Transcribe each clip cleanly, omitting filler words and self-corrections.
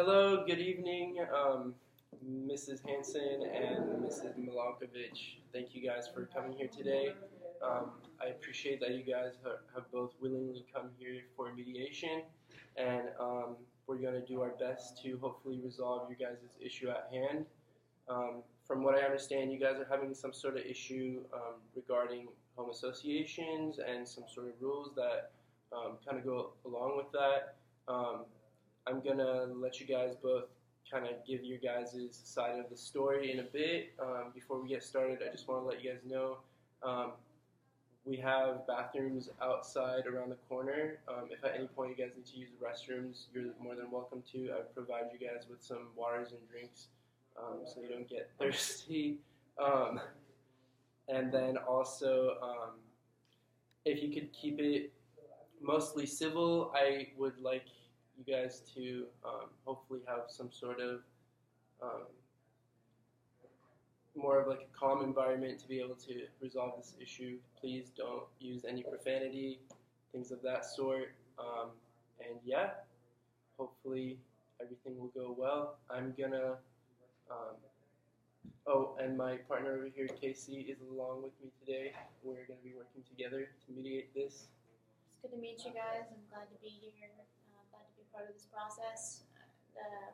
Hello, good evening, Mrs. Hanson and Mrs. Milankovich. Thank you guys for coming here today. I appreciate that you guys have both willingly come here for mediation, and we're going to do our best to hopefully resolve your guys' issue at hand. From what I understand, you guys are having some sort of issue regarding home associations and some sort of rules that kind of go along with that. I'm going to let you guys both kind of give your guys' side of the story in a bit. Before we get started, I just want to let you guys know we have bathrooms outside around the corner. If at any point you guys need to use the restrooms, you're more than welcome to. I provide you guys with some waters and drinks so you don't get thirsty. And then also, if you could keep it mostly civil, I would like you guys to hopefully have some sort of more of like a calm environment to be able to resolve this issue. Please don't use any profanity, things of that sort. And yeah, hopefully everything will go well. I'm gonna, oh, and my partner over here, Casey, is along with me today. We're gonna be working together to mediate this. It's good to meet you guys. I'm glad to be here. Glad to be part of this process.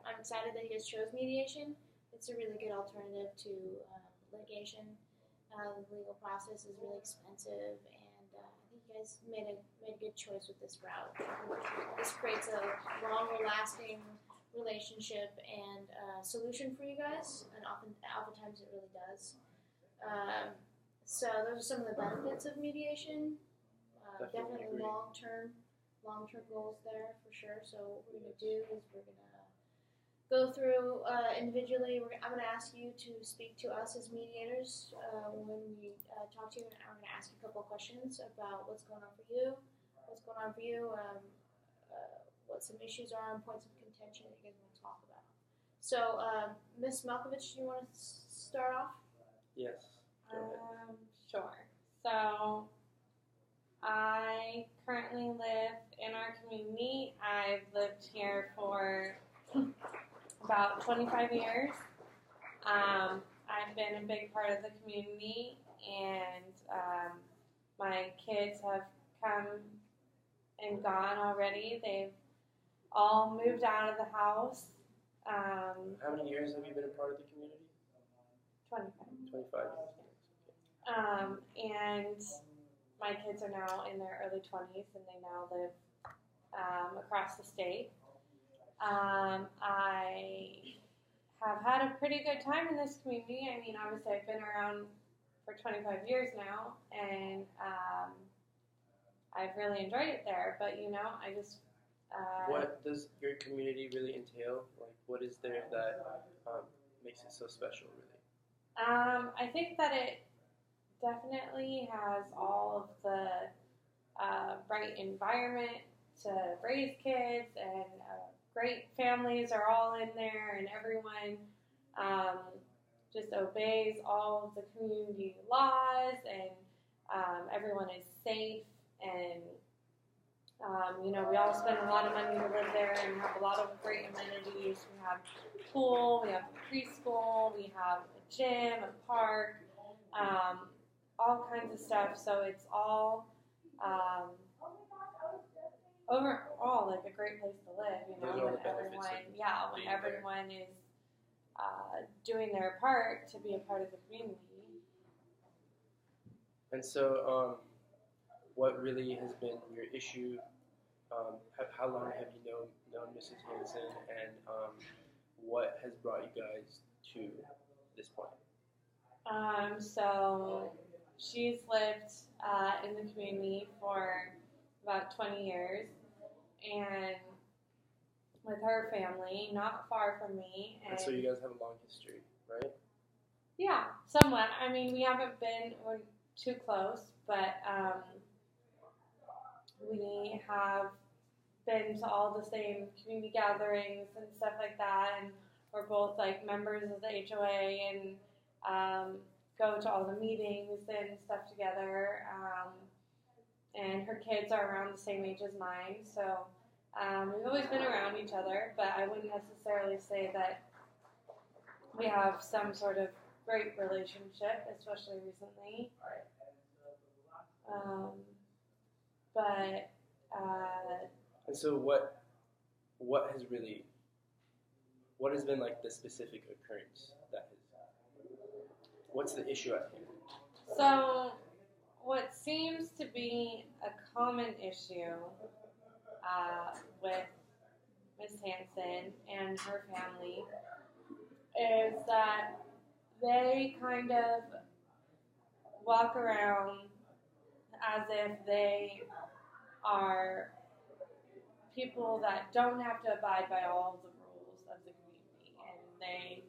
I'm excited that you guys chose mediation. It's a really good alternative to litigation. The legal process is really expensive, and I think you guys made a good choice with this route. This creates a longer lasting relationship and solution for you guys, and oftentimes it really does. So those are some of the benefits of mediation. Definitely long-term goals there for sure. So what we're going to do is we're going to go through individually. I'm going to ask you to speak to us as mediators when we talk to you. And I'm going to ask you a couple of questions about what's going on for you, what some issues are and points of contention that you guys want to talk about. So, Ms. Malkovich, do you want to start off? Yes. Sure. So, I currently live in our community. I've lived here for about 25 years. I've been a big part of the community, and my kids have come and gone already. They've all moved out of the house. How many years have you been a part of the community? 25. 25 years. And my kids are now in their early 20s, and they now live across the state. I have had a pretty good time in this community. I mean, obviously, I've been around for 25 years now, and I've really enjoyed it there. But, I just... what does your community really entail? Like, what is there that makes it so special, really? I think that it definitely has all of the right environment to raise kids, and great families are all in there, and everyone just obeys all of the community laws, and everyone is safe, and we all spend a lot of money to live there and have a lot of great amenities. We have a pool, we have a preschool, we have a gym, a park, all kinds of stuff. So it's all overall like a great place to live. When everyone is doing their part to be a part of the community. And so, what really has been your issue? How long have you known Mrs. Hanson, and what has brought you guys to this point? So she's lived in the community for about 20 years, and with her family, not far from me. And so you guys have a long history, right? Yeah, somewhat. I mean, we haven't been too close, but we have been to all the same community gatherings and stuff like that, and we're both like members of the HOA and go to all the meetings and stuff together. And her kids are around the same age as mine, so we've always been around each each other, but I wouldn't necessarily say that we have some sort of great relationship, especially recently. But And so what has been like the specific occurrence that what's the issue at hand? so what seems to be a common issue with Miss Hanson and her family is that they kind of walk around as if they are people that don't have to abide by all of the rules of the community, and they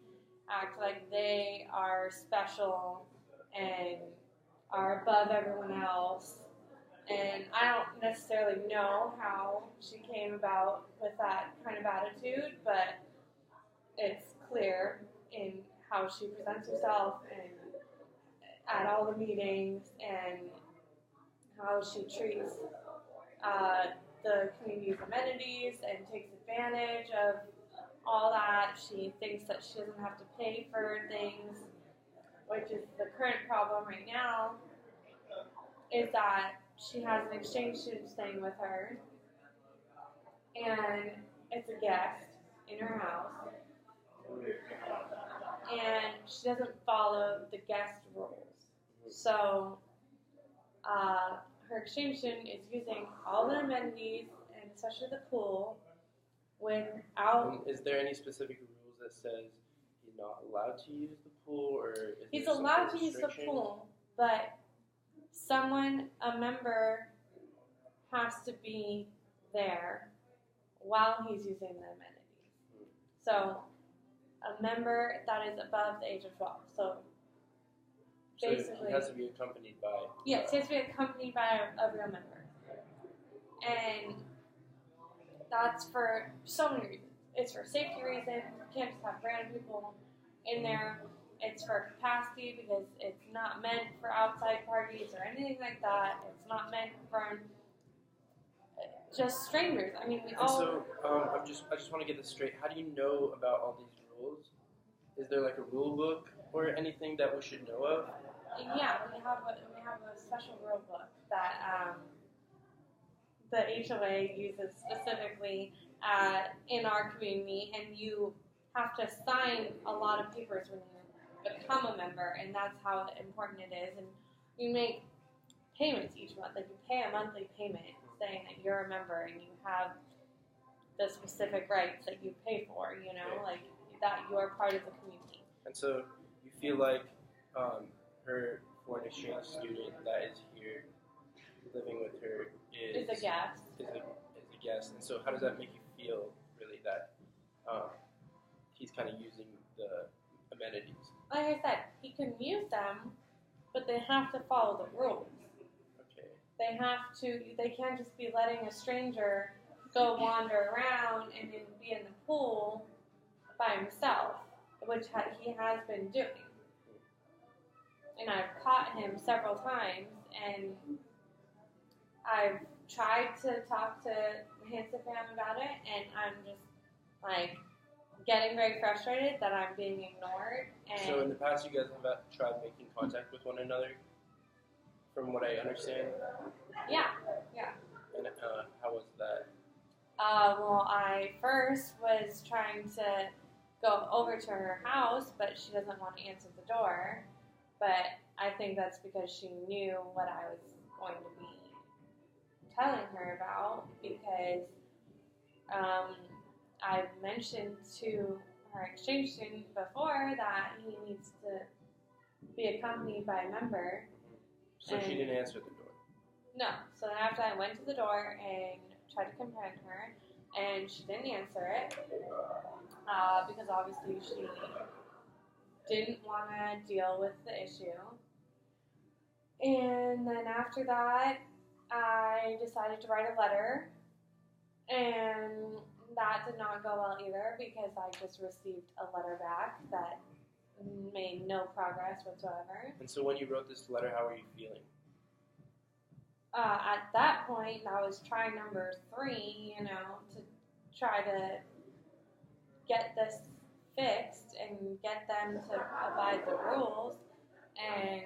act like they are special and are above everyone else. And I don't necessarily know how she came about with that kind of attitude, but it's clear in how she presents herself and at all the meetings and how she treats the community's amenities and takes advantage of all that. She thinks that she doesn't have to pay for things, which is the current problem right now, is that she has an exchange student staying with her, and it's a guest in her house, and she doesn't follow the guest rules. So her exchange student is using all the amenities, and especially the pool, without... Is there any specific rules that says he's not allowed to use the pool, or is He's there some allowed sort of to use the restriction? pool, but a member, has to be there while he's using the amenities. So a member that is above the age of 12. So basically, he has to be accompanied by... yes, he has to be accompanied by a real member. And that's for so many reasons. It's for safety reasons. You can't just have random people in there. It's for capacity because it's not meant for outside parties or anything like that. It's not meant for just strangers. I mean, we And all... so, I just want to get this straight. How do you know about all these rules? Is there like a rule book or anything that we should know of? Yeah, we have a special rule book that the HOA uses specifically in our community, and you have to sign a lot of papers when you become a member, and that's how important it is. And you make payments each month, like you pay a monthly payment saying that you're a member and you have the specific rights that you pay for, you know, like that you're part of the community. And so you feel like her foreign exchange student that is here living with her is a guest. Is a guest. And so how does that make you feel, really, that he's kind of using the amenities? Like I said, he can use them, but they have to follow the rules. Okay. They can't just be letting a stranger go wander around and then be in the pool by himself, which he has been doing. And I've caught him several times, and I've tried to talk to the Hanson family about it, and I'm just like getting very frustrated that I'm being ignored. And So in the past, you guys have tried making contact with one another, from what I understand? yeah. And how was that? Well, I first was trying to go over to her house, but she doesn't want to answer the door. But I think that's because she knew what I was going to be telling her about, because I've mentioned to her exchange student before that he needs to be accompanied by a member. So she didn't answer the door? No. So then after I went to the door and tried to confront her, and she didn't answer it, because obviously she didn't want to deal with the issue. And then after that, I decided to write a letter, and that did not go well either, because I just received a letter back that made no progress whatsoever. And so when you wrote this letter, how were you feeling? At that point, I was trying number 3, to try to get this fixed and get them to abide the rules. And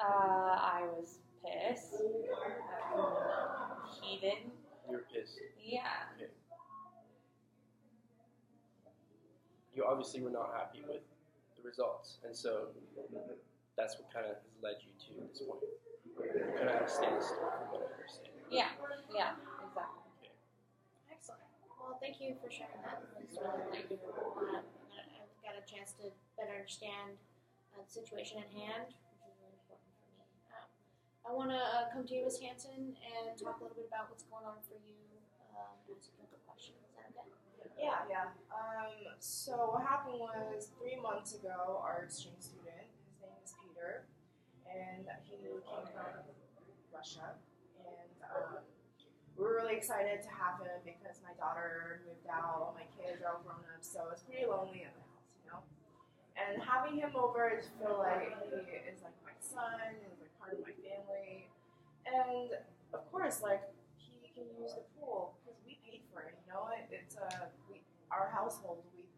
I was pissed, heated. You were pissed. Yeah. Okay. You obviously were not happy with the results, and so that's what kind of has led you to this point. You're kind of at a standstill, from what I understand. Yeah, exactly. Okay. Excellent. Well, thank you for sharing that. It was really great. I've got a chance to better understand the situation at hand, which is really important for me. I want to come to you, Ms. Hanson, and talk a little bit about what's going on for you. Ask you a couple questions. Is that okay? Yeah. So what happened was 3 months ago, our exchange student, his name is Peter, and he came from Russia, and we were really excited to have him because my daughter moved out, all my kids are all grown up, so it's pretty lonely in the house, you know. And having him over, I just feel like he is like my son, he's like part of my family, and of course, like he can use the pool because we paid for it, you know. It's our household, we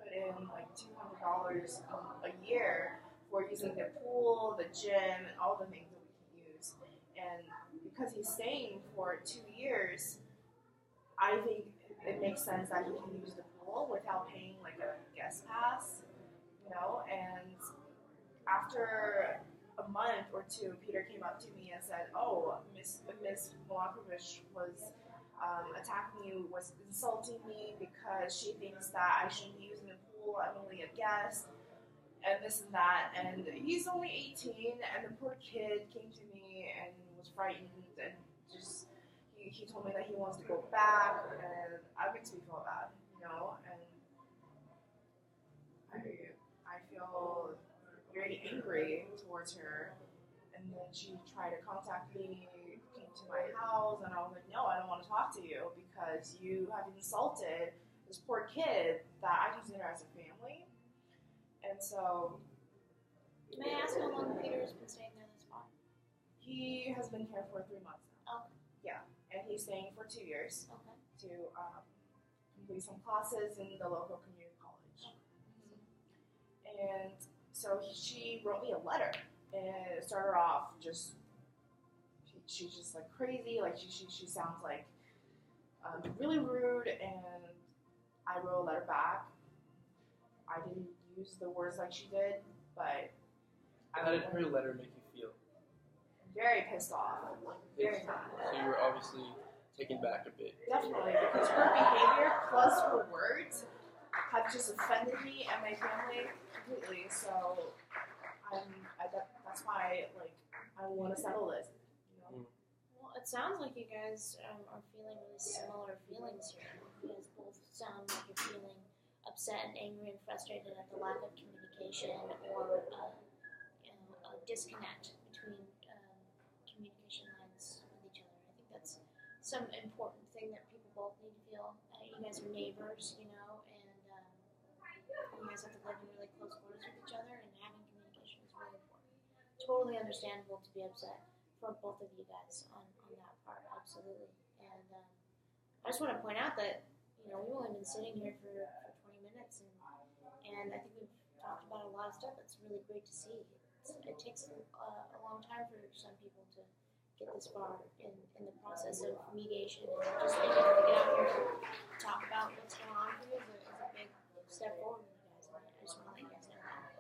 put in like $200 a year for using the pool, the gym, and all the things that we can use. And because he's staying for 2 years, I think it makes sense that he can use the pool without paying like a guest pass, you know. And after a month or two, Peter came up to me and said, "Oh, Miss Milankovich was attacking you, was insulting me because she thinks that I shouldn't be using the pool. I'm only a guest, and this and that." And he's only 18, and the poor kid came to me and was frightened, and just he told me that he wants to go back, and that makes me feel bad, you know. And I feel very angry towards her. And then she tried to contact me, came to my house, and I was like, "No, I don't want to talk to you because you have insulted this poor kid that I consider as a family." And so, May I ask how long Peter's been staying there this far? he has been here for 3 months now. Okay. Yeah, and he's staying for 2 years Okay. to complete some classes in the local community college. And so she wrote me a letter, and it started off just, she's just like crazy, like she sounds like really rude, and I wrote a letter back. I didn't use the words like she did, but How did her letter make you feel? very pissed off, like very mad. So you were obviously taken back a bit. Definitely, because her behavior plus her words have just offended me and my family completely. So that's why, like, I want to settle this. You know? Well, it sounds like you guys are feeling really similar feelings here. You guys both sound like you're feeling upset and angry and frustrated at the lack of communication or a disconnect between communication lines with each other. I think that's some important thing that people both need to feel. You guys are neighbors, you know, and you guys have to live in really close quarters with each other, and having communication is really important. Totally understandable to be upset for both of you guys on that part, absolutely. And I just want to point out that, you know, we've only been sitting here for 20 minutes, and I think we've talked about a lot of stuff that's really great to see. It takes a long time for some people to get this far in the process of mediation, and just being able to get out here and talk about what's going on for you is a big step forward for you guys. And I just want to let you guys know that.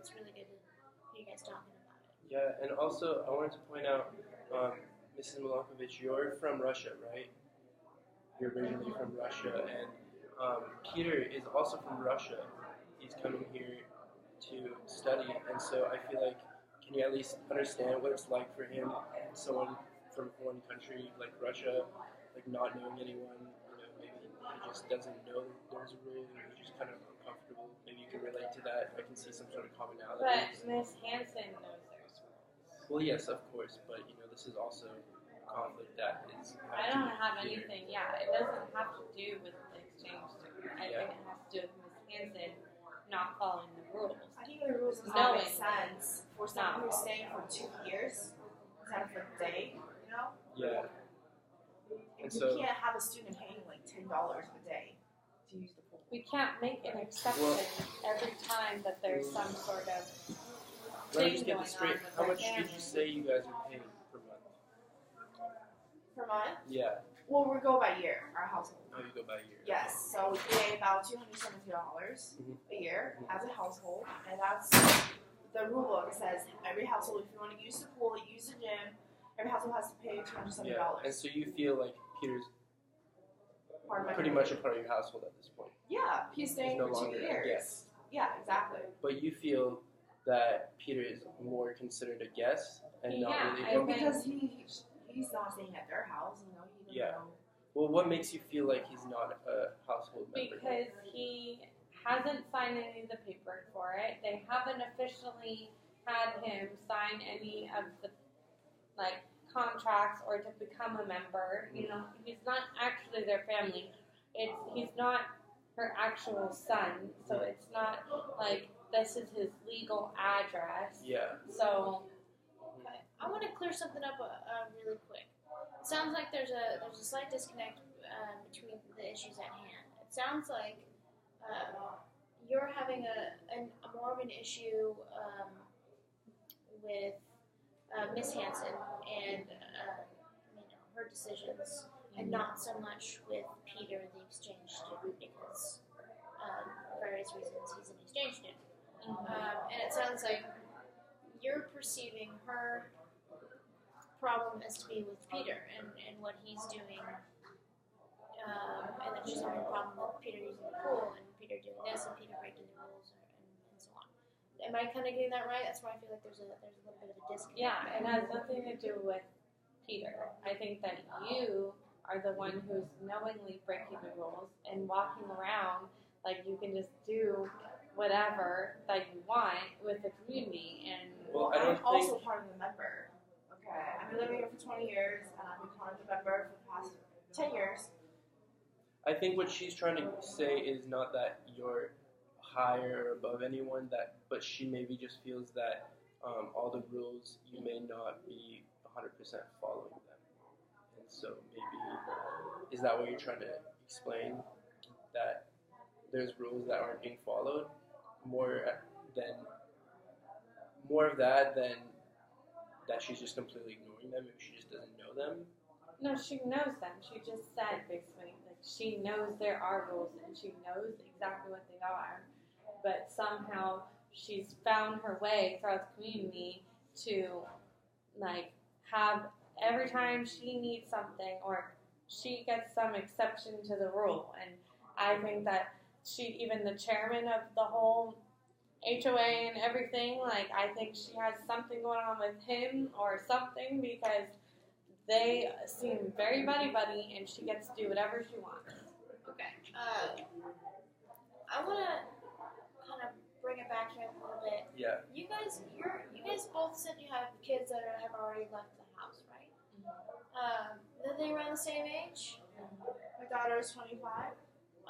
It's really good to hear you guys talking about it. Yeah, and also I wanted to point out, Mrs. Milankovich, you're from Russia, right? You're originally from Russia, and Peter is also from Russia. He's coming here to study, and so I feel like, can you at least understand what it's like for him, someone from a foreign country like Russia, like not knowing anyone, you know, maybe he just doesn't know there's a rule, and he's just kind of uncomfortable. Maybe you can relate to that. I can see some sort of commonality. But Miss Hanson knows there's rules. Well, yes, of course, but you know, this is also a conflict that is. I don't have anything. Yeah, it doesn't have to do with the exchange student. I think it has to do with Miss Hanson not following the rules. I think the rules does not make sense for someone who's staying for 2 years instead of a day, you know? Yeah. And you so, can't have a student paying like $10 a day to use the pool. We can't make an exception every time that there's some sort of let me thing just get going this straight. on with How our much did family. you say you guys are paying per month? Per month? Yeah. Well, we go by year, our household. Oh, you go by year. Yes, so we pay about $270 a year Mhm. as a household, and that's the rule book. It says every household, if you want to use the pool, use the gym, every household has to pay $270. Yeah. And so you feel like Peter's Part of my pretty much a part of your household at this point. Yeah, he's staying no for 2 longer a years. guest. Yeah, exactly. But you feel that Peter is more considered a guest and not Yeah, really. I Well, think- because he's not staying at their house, he doesn't Yeah. know. Well, what makes you feel like he's not a household member? Because he hasn't signed any of the paperwork for it. They haven't officially had him sign any of the contracts or to become a member. You know, he's not actually their family. He's not her actual son, so it's not like this is his legal address. Yeah. So Okay. I want to clear something up really quick. It sounds like there's a slight disconnect between the issues at hand. It sounds like you're having a more of an issue with Miss Hanson and her decisions, and not so much with Peter, the exchange student, because for various reasons he's an exchange student. And it sounds like you're perceiving her problem as to be with Peter and what he's doing, and that she's having a problem with Peter using the pool and Peter doing this and Peter breaking the rules and so on. Am I kind of getting that right? That's why I feel like there's a little bit of a disconnect. yeah, it has nothing to do with Peter. I think that you are the one who's knowingly breaking the rules and walking around like you can just do whatever that you want with the community. And Well, I don't I'm also think. part of the member. Okay, I've been living here for 20 years, and I've been part of the member for the past 10 years. I think what she's trying to say is not that you're higher or above anyone, but she maybe just feels that all the rules you may not be 100% following them, and so maybe is that what you're trying to explain, that there's rules that aren't being followed, more of that than that she's just completely ignoring them, maybe she just doesn't know them. no, she knows them. She just said basically like she knows there are rules and she knows exactly what they are, but somehow she's found her way throughout the community to have every time she needs something or she gets some exception to the rule. And I think that even the chairman of the whole HOA and everything, I think she has something going on with him or something, because they seem very buddy-buddy and she gets to do whatever she wants. Okay. I want to kind of bring it back here a little bit. Yeah. You guys both said you have kids that have already left the house, right? Are they around the same age? My daughter is 25.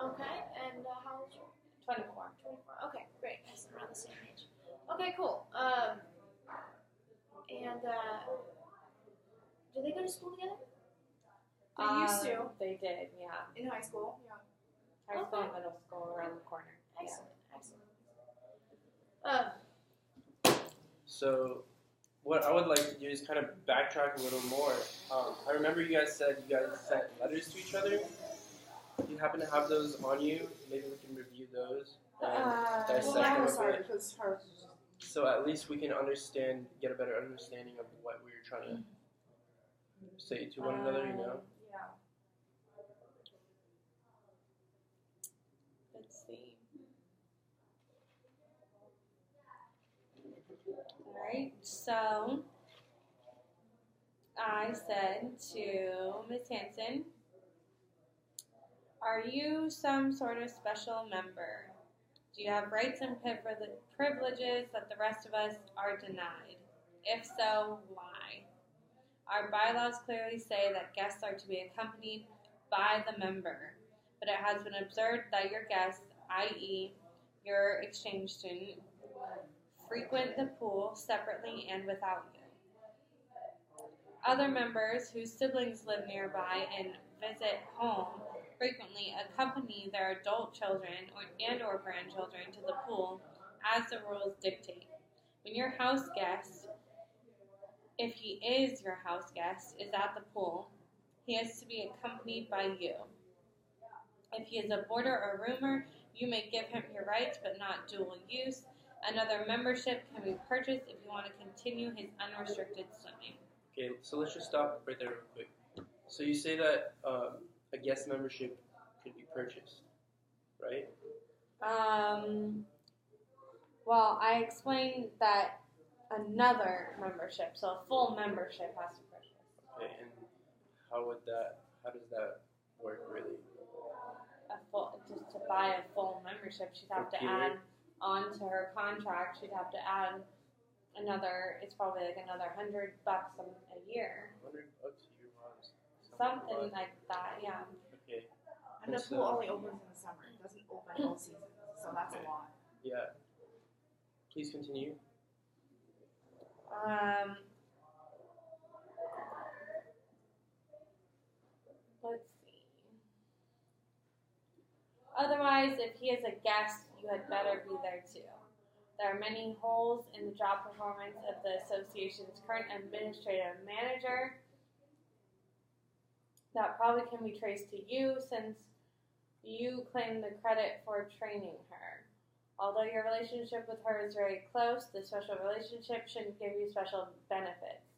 Okay. And how old is your? 24. 24. Okay, great. That's around the same age. Okay, cool. And do they go to school together? They used to. They did, yeah. In high school, yeah. High school Okay. and middle school around the corner. Excellent. So what I would like to do is kind of backtrack a little more. I remember you guys said you guys sent letters to each other. Do you happen to have those on you? Maybe we can review those and dissect Well, them I'm a sorry bit. because hers is just. So at least we can get a better understanding of what we were trying to say to one another, you know? Yeah. Let's see. Alright, so I said to Miss Hanson, are you some sort of special member? Do you have rights and privileges that the rest of us are denied? If so, why? Our bylaws clearly say that guests are to be accompanied by the member, but it has been observed that your guests, i.e. your exchange student, frequent the pool separately and without you. Other members whose siblings live nearby and visit home frequently accompany their adult children or grandchildren to the pool as the rules dictate. When your house guest, if he is your house guest, is at the pool, he is to be accompanied by you. If he is a boarder or roomer, you may give him your rights but not dual use. Another membership can be purchased if you want to continue his unrestricted swimming. Okay, so let's just stop right there real quick. So you say that a guest membership could be purchased, right? Well, I explained that another membership, so a full membership has to be purchased. Okay, and how does that work really? Just to buy a full membership, she'd have to add on to her contract. She'd have to add another. It's probably like another $100 a year. $100 a year, Something like that, yeah. Okay. And the pool only opens in the summer. It doesn't open all season, so that's a lot. Yeah. Please continue. Let's see. Otherwise, if he is a guest, you had better be there too. There are many holes in the job performance of the association's current administrative manager that probably can be traced to you, since you claim the credit for training her. Although your relationship with her is very close, this special relationship shouldn't give you special benefits.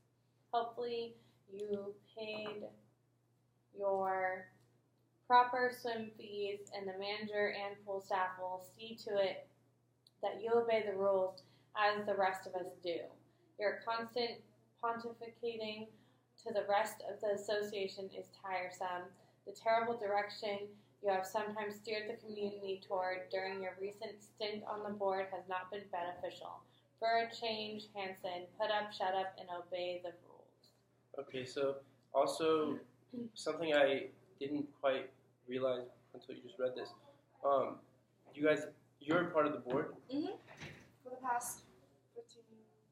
Hopefully, you paid your proper swim fees, and the manager and pool staff will see to it that you obey the rules as the rest of us do. Your constant pontificating to the rest of the association is tiresome. The terrible direction you have sometimes steered the community toward during your recent stint on the board has not been beneficial. For a change, Hansen, put up, shut up, and obey the rules. Okay, so also something I didn't quite realize until you just read this. You're part of the board? Mm-hmm. For the past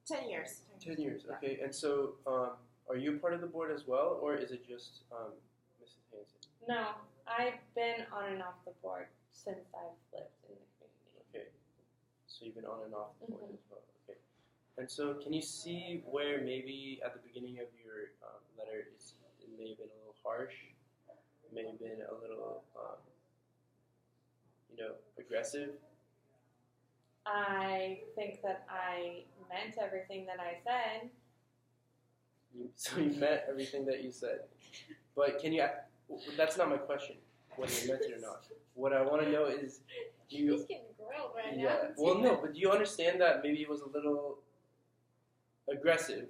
10 years. 10 years, okay. And so are you part of the board as well, or is it just Mrs. Hansen? No, I've been on and off the board since I've lived in the community. Okay, so you've been on and off the board as well. Okay, and so can you see where maybe at the beginning of your letter it may have been a little harsh, may have been a little, aggressive? I think that I meant everything that I said. So you meant everything that you said. But that's not my question, whether you meant it or not. What I want to know is, He's getting grilled right now. Well, no, but do you understand that maybe it was a little aggressive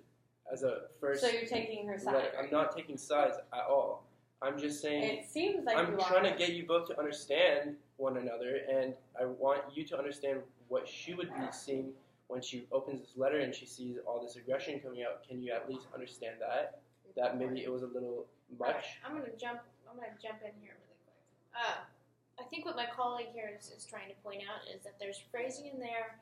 as a first... So you're taking her side. I'm not taking sides at all. I'm just saying... It seems like I'm trying to get you both to understand one another, and I want you to understand what she would be seeing when she opens this letter and she sees all this aggression coming out. Can you at least understand that? That maybe it was a little much? Right. I'm gonna jump in here really quick. I think what my colleague here is trying to point out is that there's phrasing in there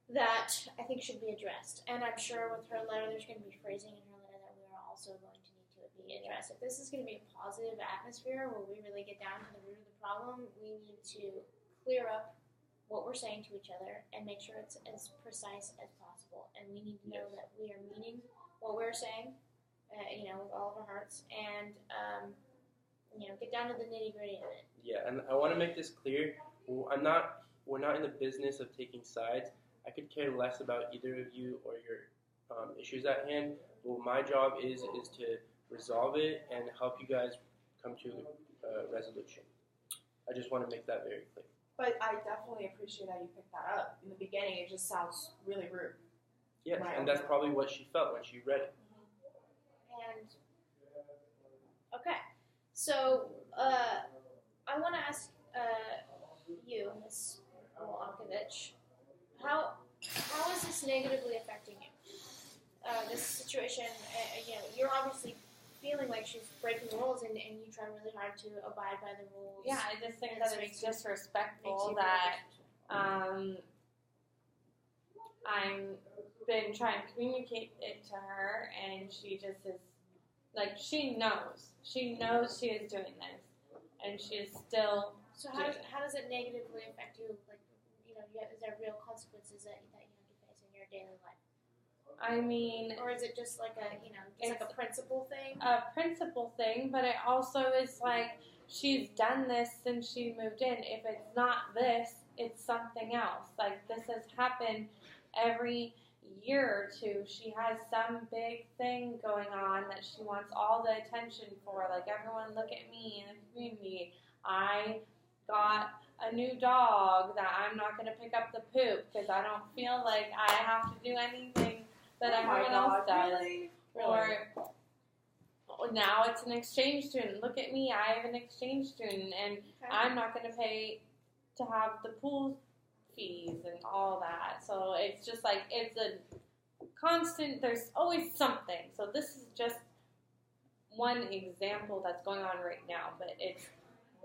that I think should be addressed. And I'm sure with her letter, there's going to be phrasing in her letter that we are also going to need to be addressed. If this is going to be a positive atmosphere where we really get down to the root of the problem, we need to clear up what we're saying to each other and make sure it's as precise as possible. And we need to know that we are meaning what we're saying, with all of our hearts, and get down to the nitty gritty of it. Yeah, and I want to make this clear. We're not in the business of taking sides. I could care less about either of you or your issues at hand. Well, my job is to resolve it and help you guys come to a resolution. I just want to make that very clear. But I definitely appreciate that you picked that up. In the beginning, it just sounds really rude. Yes, and that's probably what she felt when she read it. And okay, so I want to ask you, Ms. Milankovich, how is this negatively affecting you? This situation, you're obviously feeling like she's breaking rules, and you try really hard to abide by the rules. Yeah, I just think that it's disrespectful that I've been trying to communicate it to her, and she just is Like, she knows she is doing this, and she is still. So how does it negatively affect you? Like, is there real consequences that you have to face in your daily life? I mean, or is it just like a principle thing? A principle thing, but it also is like she's done this since she moved in. If it's not this, it's something else. Like, this has happened every year or two. She has some big thing going on that she wants all the attention for. Like, everyone look at me in the community. I got a new dog that I'm not going to pick up the poop because I don't feel like I have to do anything that everyone else does. Really? Or now it's an exchange student. Look at me, I have an exchange student, and I'm not going to pay to have the pool fees and all that. So it's just like, it's a constant, there's always something. So this is just one example that's going on right now, but it's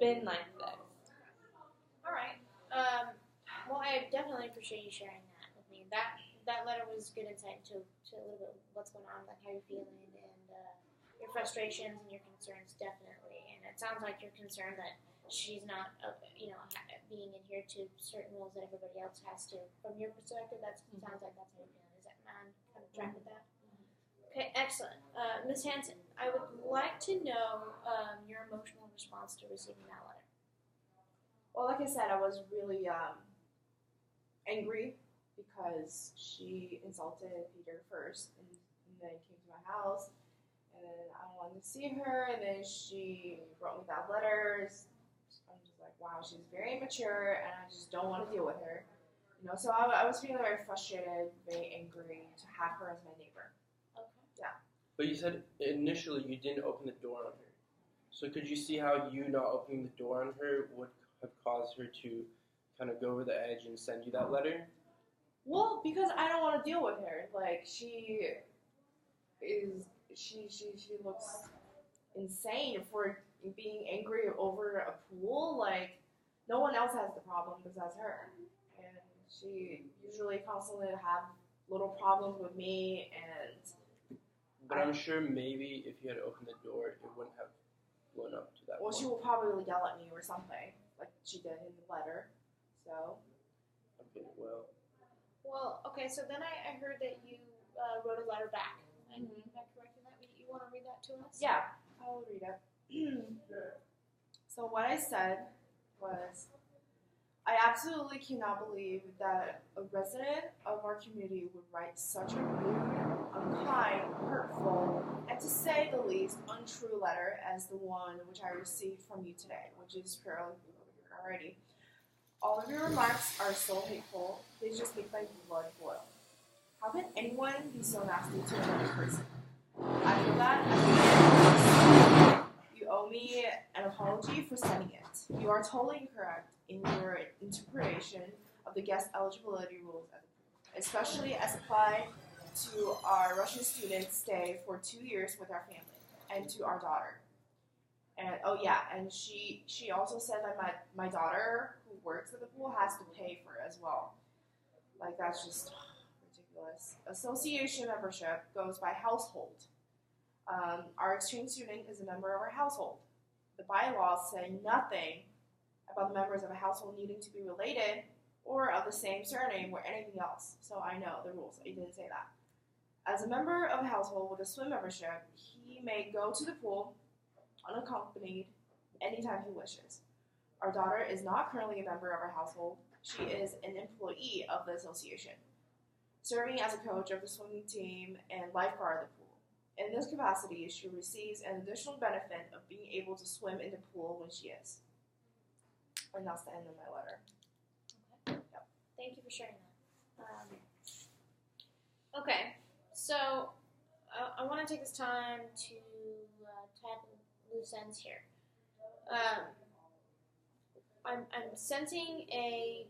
been like this. All right. Well, I definitely appreciate you sharing that with me. That letter was good insight into a little bit what's going on, like how you're feeling, and your frustrations and your concerns, definitely. And it sounds like you're concerned that she's not, being adhered to certain rules that everybody else has to. From your perspective, that sounds like that's how you're feeling. Is that man kind of track with that? Okay, excellent. Ms. Hanson, I would like to know your emotional response to receiving that letter. Well, like I said, I was really angry because she insulted Peter first, and then came to my house, and then I don't want to see her, and then she wrote me that letter. I'm just like, wow, she's very immature, and I just don't want to deal with her. So I was feeling very frustrated, very angry to have her as my neighbor. Okay. Yeah. But you said initially you didn't open the door on her. So could you see how you not opening the door on her would have caused her to kind of go over the edge and send you that letter? Well, because I don't want to deal with her. Like, she looks insane for being angry over a pool. Like, no one else has the problem besides her. And she usually constantly have little problems with me, and... But I'm sure maybe if you had opened the door, it wouldn't have blown up to that point. She will probably yell at me or something, like she did in the letter. So... Okay, well... Well, okay, so then I heard that you wrote a letter back. Am I correct in that? You want to read that to us? Yeah, I'll read it. So what I said was, I absolutely cannot believe that a resident of our community would write such a rude, unkind, hurtful, and to say the least, untrue letter as the one which I received from you today, which is fairly already. All of your remarks are so hateful, they just make my blood boil. How can anyone be so nasty to another person? After that, you owe me an apology for sending it. You are totally incorrect in your interpretation of the guest eligibility rules, especially as applied to our Russian students' stay for 2 years with our family and to our daughter. And and she also said that my daughter who works at the pool has to pay for it as well. Like, that's just ridiculous. Association membership goes by household. Our exchange student is a member of our household. The bylaws say nothing about the members of a household needing to be related or of the same surname or anything else. So I know the rules. It didn't say that. As a member of a household with a swim membership, he may go to the pool unaccompanied anytime he wishes. Our daughter is not currently a member of our household. She is an employee of the association, serving as a coach of the swimming team and lifeguard of the pool. In this capacity, she receives an additional benefit of being able to swim in the pool when she is. And that's the end of my letter. Okay. Yep. Thank you for sharing that. Okay, so I want to take this time to tie up loose ends here. I'm sensing a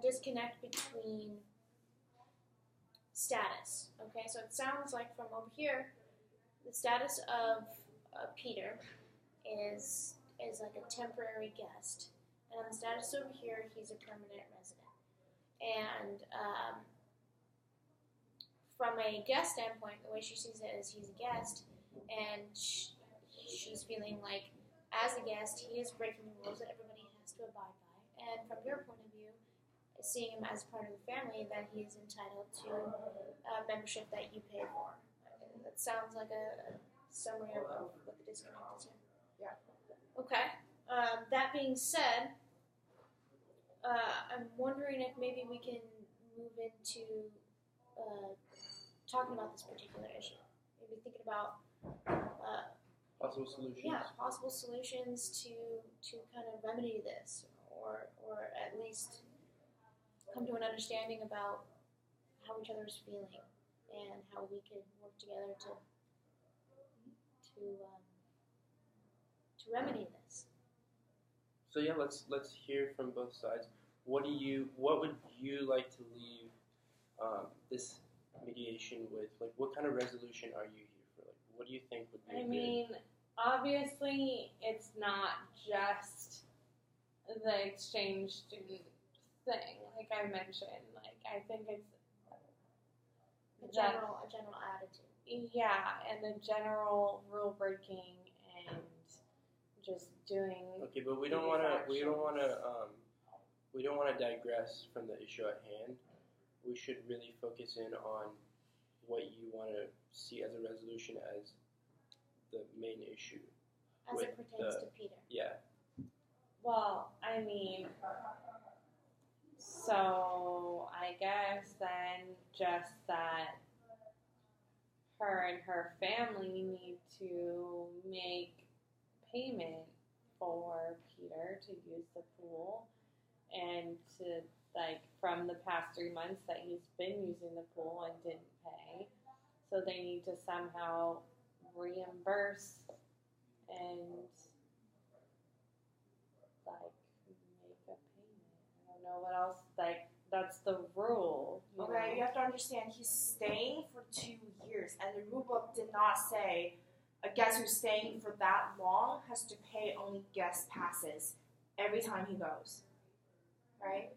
disconnect between status. Okay, so it sounds like from over here, the status of Peter is like a temporary guest, and the status over here, he's a permanent resident. And from a guest standpoint, the way she sees it is he's a guest, and she's feeling like, as a guest, he is breaking the rules that everybody has to abide by. And from your point of view, seeing him as part of the family, that he is entitled to membership that you pay for. That sounds like a summary of what the disconnect is here. Yeah. Okay. That being said, I'm wondering if maybe we can move into talking about this particular issue. Maybe thinking about Possible solutions. possible solutions to kind of remedy this, or at least come to an understanding about how each other is feeling and how we could work together to remedy this. So yeah, let's hear from both sides. What would you like to leave this mediation with? Like, what kind of resolution are you here for? Like, what do you think would be? I mean, obviously, it's not just the exchange student thing, like I mentioned. Like, I think it's A general attitude. Yeah, and the general rule breaking and just doing. Okay, but we don't want to digress from the issue at hand. We should really focus in on what you want to see as a resolution as the main issue. As it pertains to Peter. Yeah. Well, I mean, so I guess then just that her and her family need to make payment for Peter to use the pool, and to, like, from the past 3 months that he's been using the pool and didn't pay, so they need to somehow reimburse and, like, make a payment. I don't know what else, like, that's the rule. Okay, you have to understand he's staying for 2 years, and the rule book did not say a guest who's staying for that long has to pay only guest passes every time he goes. Right?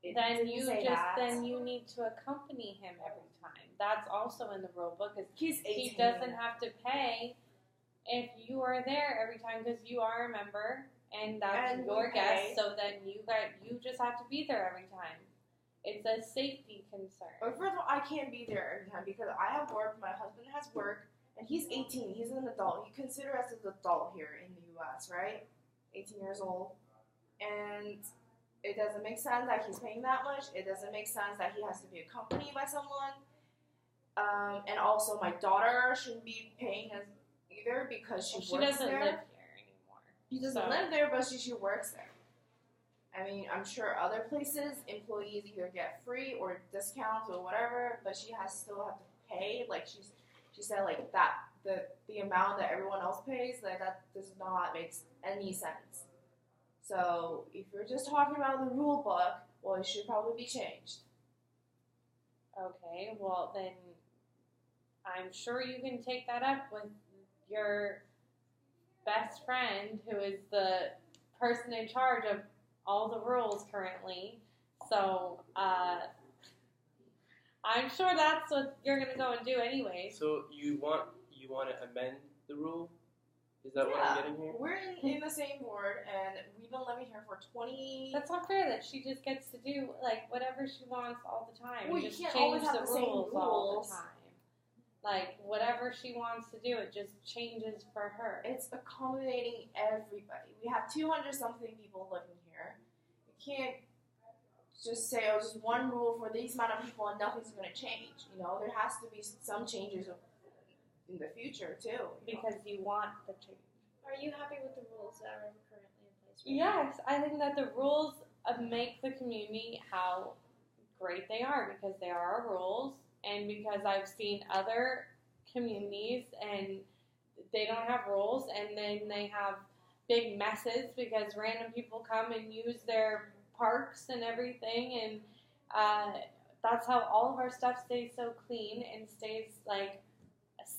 It Then didn't say that. then you need to accompany him every time. That's also in the rule book. Is He's 18. he doesn't have to pay if you are there every time, because you are a member and that's And your we guest. pay. So then you just have to be there every time. It's a safety concern. But first of all, I can't be there every time because I have work, my husband has work, and he's 18. He's an adult. You consider us an adult here in the U.S., right? 18 years old. And it doesn't make sense that he's paying that much. It doesn't make sense that he has to be accompanied by someone. And also, my daughter shouldn't be paying us either because she works doesn't there. live here anymore. She doesn't live there, but she works there. I mean, I'm sure other places, employees either get free or discounts or whatever, but she still have to pay. Like she said, like that the amount that everyone else pays, like that does not make any sense. So if you're just talking about the rule book, well, it should probably be changed. Okay, well then I'm sure you can take that up with your best friend, who is the person in charge of all the rules currently. So I'm sure that's what you're gonna go and do anyway. So you want to amend the rule? Is that what I'm getting here? We're in the same board, and we've been living here for 20. That's not fair that she just gets to do like whatever she wants all the time. Well, and you just can't change always have the same all rules. the time. Like whatever she wants to do, it just changes for her. It's accommodating everybody. We have 200-something people living here. You can't just say, oh, just one rule for these amount of people and nothing's going to change. You know, there has to be some changes in the future, too. Because you want the change. Are you happy with the rules that are currently in place? Yes, I think that the rules make the community how great they are, because they are rules, and because I've seen other communities and they don't have rules, and then they have big messes because random people come and use their parks and everything, and that's how all of our stuff stays so clean and stays like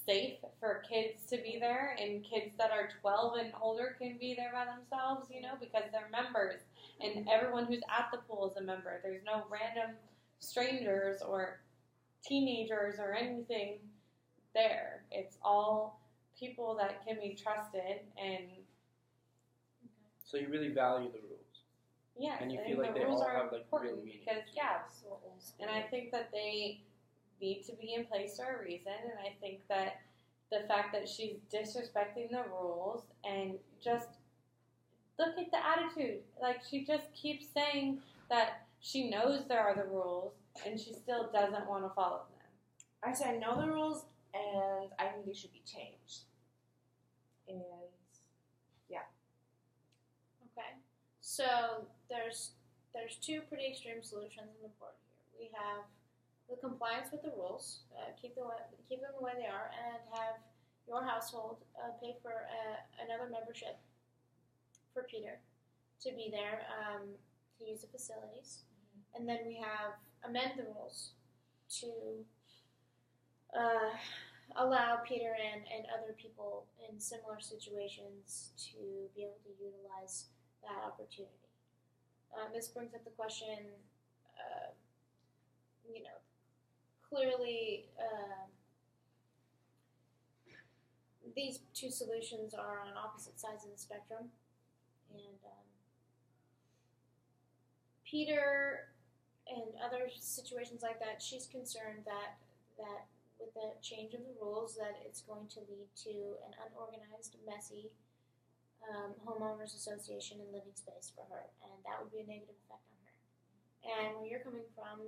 safe for kids to be there, and kids that are 12 and older can be there by themselves, you know, because they're members, and everyone who's at the pool is a member. There's no random strangers or teenagers or anything there. It's all people that can be trusted, and So you really value the rules, yes, and you I feel think like the they rules all are have like real important meaning. because yeah, So old school. and I think that they need to be in place for a reason, and I think that the fact that she's disrespecting the rules and just look at the attitude. Like, she just keeps saying that she knows there are the rules and she still doesn't want to follow them. I said I know the rules, and I think they should be changed. And Okay. So there's two pretty extreme solutions on the board here. We have the compliance with the rules, keep them the way they are, and have your household pay for another membership for Peter to be there to use the facilities. And then we have amend the rules to allow Peter and other people in similar situations to be able to utilize that opportunity. This brings up the question, clearly these two solutions are on opposite sides of the spectrum, and Peter and other situations like that, she's concerned that with the change of the rules, that it's going to lead to an unorganized, messy homeowners association and living space for her, and that would be a negative effect on her. And where you're coming from,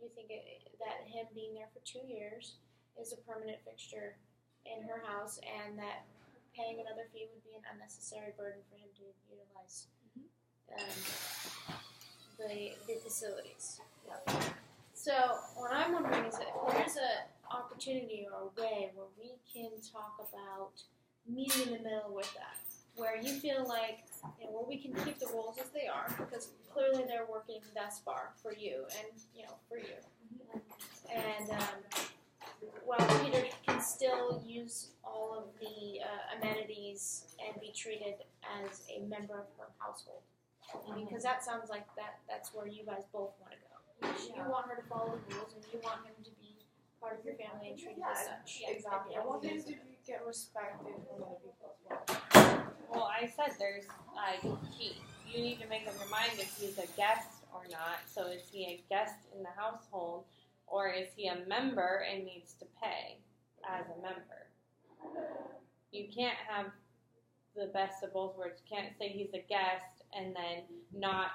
you think that him being there for 2 years is a permanent fixture in her house, and that paying another fee would be an unnecessary burden for him to utilize the facilities. So what I'm wondering is if there's an opportunity or a way where we can talk about meeting in the middle with that, where you feel like, where we can keep the rules as they are, because clearly they're working thus far for you and for you, and while Peter can still use all of the amenities and be treated as a member of her household, because that sounds like that's where you guys both want to go. You want her to follow the rules, and you want him to be part of your family and treated as such. exactly. I want him to get respected from other people as well. Well, I said there's you need to make up your mind if he's a guest or not. So is he a guest in the household, or is he a member and needs to pay as a member? You can't have the best of both worlds. You can't say he's a guest and then not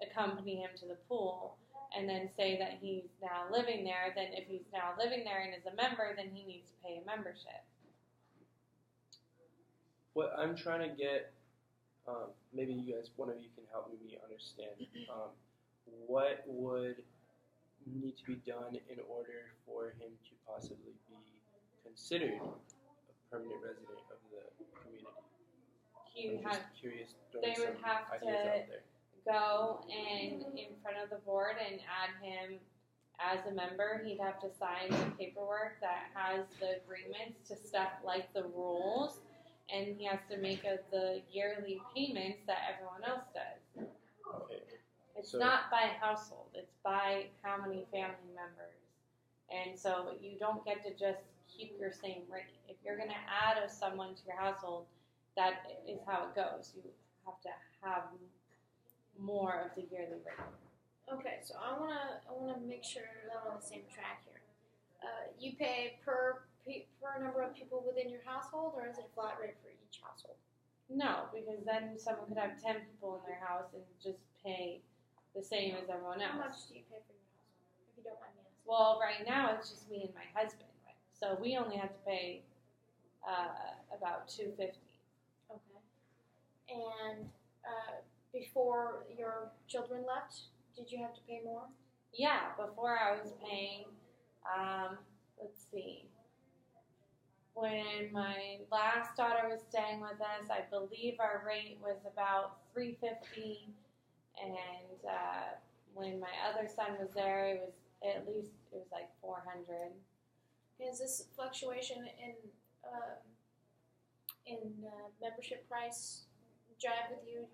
accompany him to the pool, and then say that he's now living there. Then if he's now living there and is a member, then he needs to pay a membership. What I'm trying to get, maybe one of you can help me understand. What would need to be done in order for him to possibly be considered a permanent resident of the community? I'm just curious. They would have ideas out there. go and in front of the board and add him as a member. He'd have to sign the paperwork that has the agreements to stuff like the rules, and he has to make the yearly payments that everyone else does. Okay. It's not by household, it's by how many family members. And so you don't get to just keep your same rate. If you're going to add someone to your household, that is how it goes. You have to have more of the yearly rate. Okay, so I wanna make sure that I'm on the same track here. You pay per number of people within your household, or is it a flat rate for each household? No, because then someone could have 10 people in their house and just pay the same as everyone else. How much do you pay for your household, if you don't mind me asking? Well, right now it's just me and my husband, right? So we only have to pay about $250. Okay. And before your children left, did you have to pay more? Yeah, before I was paying, let's see. When my last daughter was staying with us, I believe our rate was about $350, and when my other son was there, it was like $400. Is this fluctuation in membership price jive with you?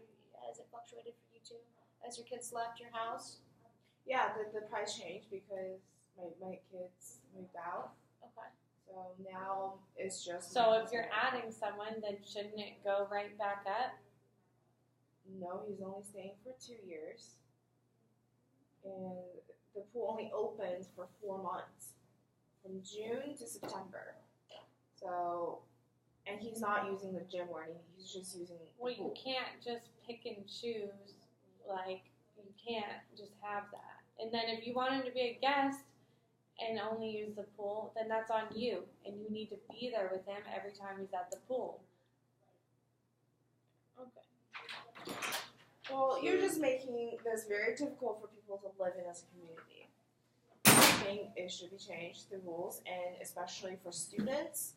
Has it fluctuated for you too as your kids left your house? Yeah, the price changed because my kids moved out. Okay. So now it's just. So if you're adding someone, then shouldn't it go right back up? No, he's only staying for 2 years. And the pool only opens for 4 months. From June to September. So, and he's not using the gym or anything, he's just using the Well, pool. you can't just pick and choose. Like, you can't just have that. And then if you want him to be a guest and only use the pool, then that's on you. And you need to be there with him every time he's at the pool. Okay. Well, you're just making this very difficult for people to live in as a community. I think it should be changed, the rules, and especially for students,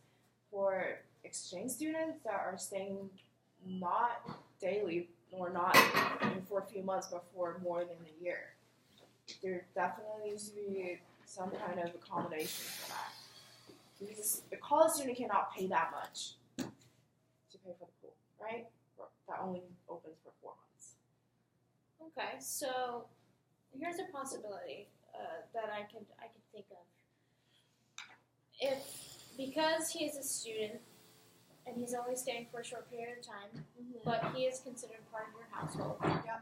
for exchange students that are staying not daily or not even for a few months, but for more than a year. There definitely needs to be some kind of accommodation for that. Because the college student cannot pay that much to pay for the pool, right? That only opens for 4 months. Okay, so here's a possibility that I could think of. If because he is a student and he's only staying for a short period of time, but he is considered part of your household. Yeah.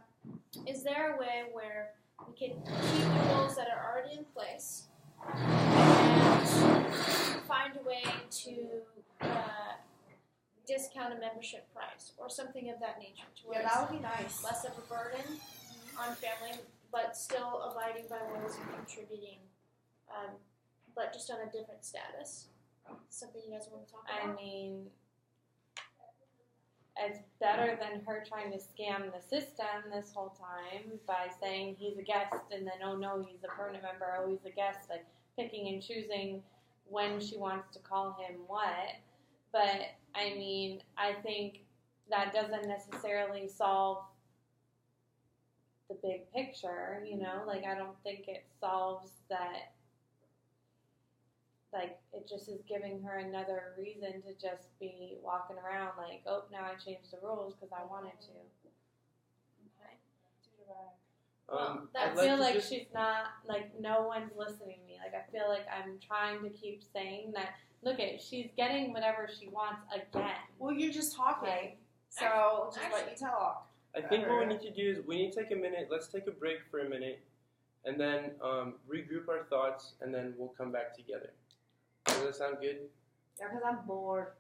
Is there a way where we can keep the rules that are already in place and find a way to discount a membership price or something of that nature to where Yeah, that would be nice. it's less of a burden on family, but still abiding by rules and contributing, but just on a different status? Something you guys want to talk I about? mean, it's better than her trying to scam the system this whole time by saying he's a guest and then, oh no, he's a permanent member, oh he's a guest, like picking and choosing when she wants to call him what. But, I mean, I think that doesn't necessarily solve the big picture, you know? Like, I don't think it solves that. Like, it just is giving her another reason to just be walking around like, oh, now I changed the rules because I wanted to. Okay. I'd That's- I feel to like just- she's not, like, no one's listening to me. Like, I feel like I'm trying to keep saying that, look she's getting whatever she wants again. Well, you're just talking. Like, So just let you talk. I think what we need to do is we need to take a minute. Let's take a break for a minute, and then regroup our thoughts, and then we'll come back together. Does that sound good? Yeah, because I'm bored.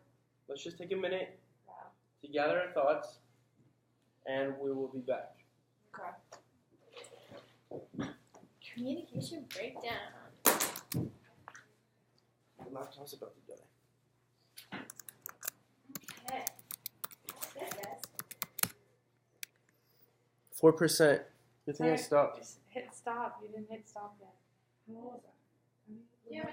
Let's just take a minute Wow. to gather our thoughts, and we will be back. Okay. Communication breakdown. The laptop's about to die. Okay. That's it, guys. 4%. Good thing I Sorry. stopped. Just hit stop. You didn't hit stop yet. How was that? Yeah,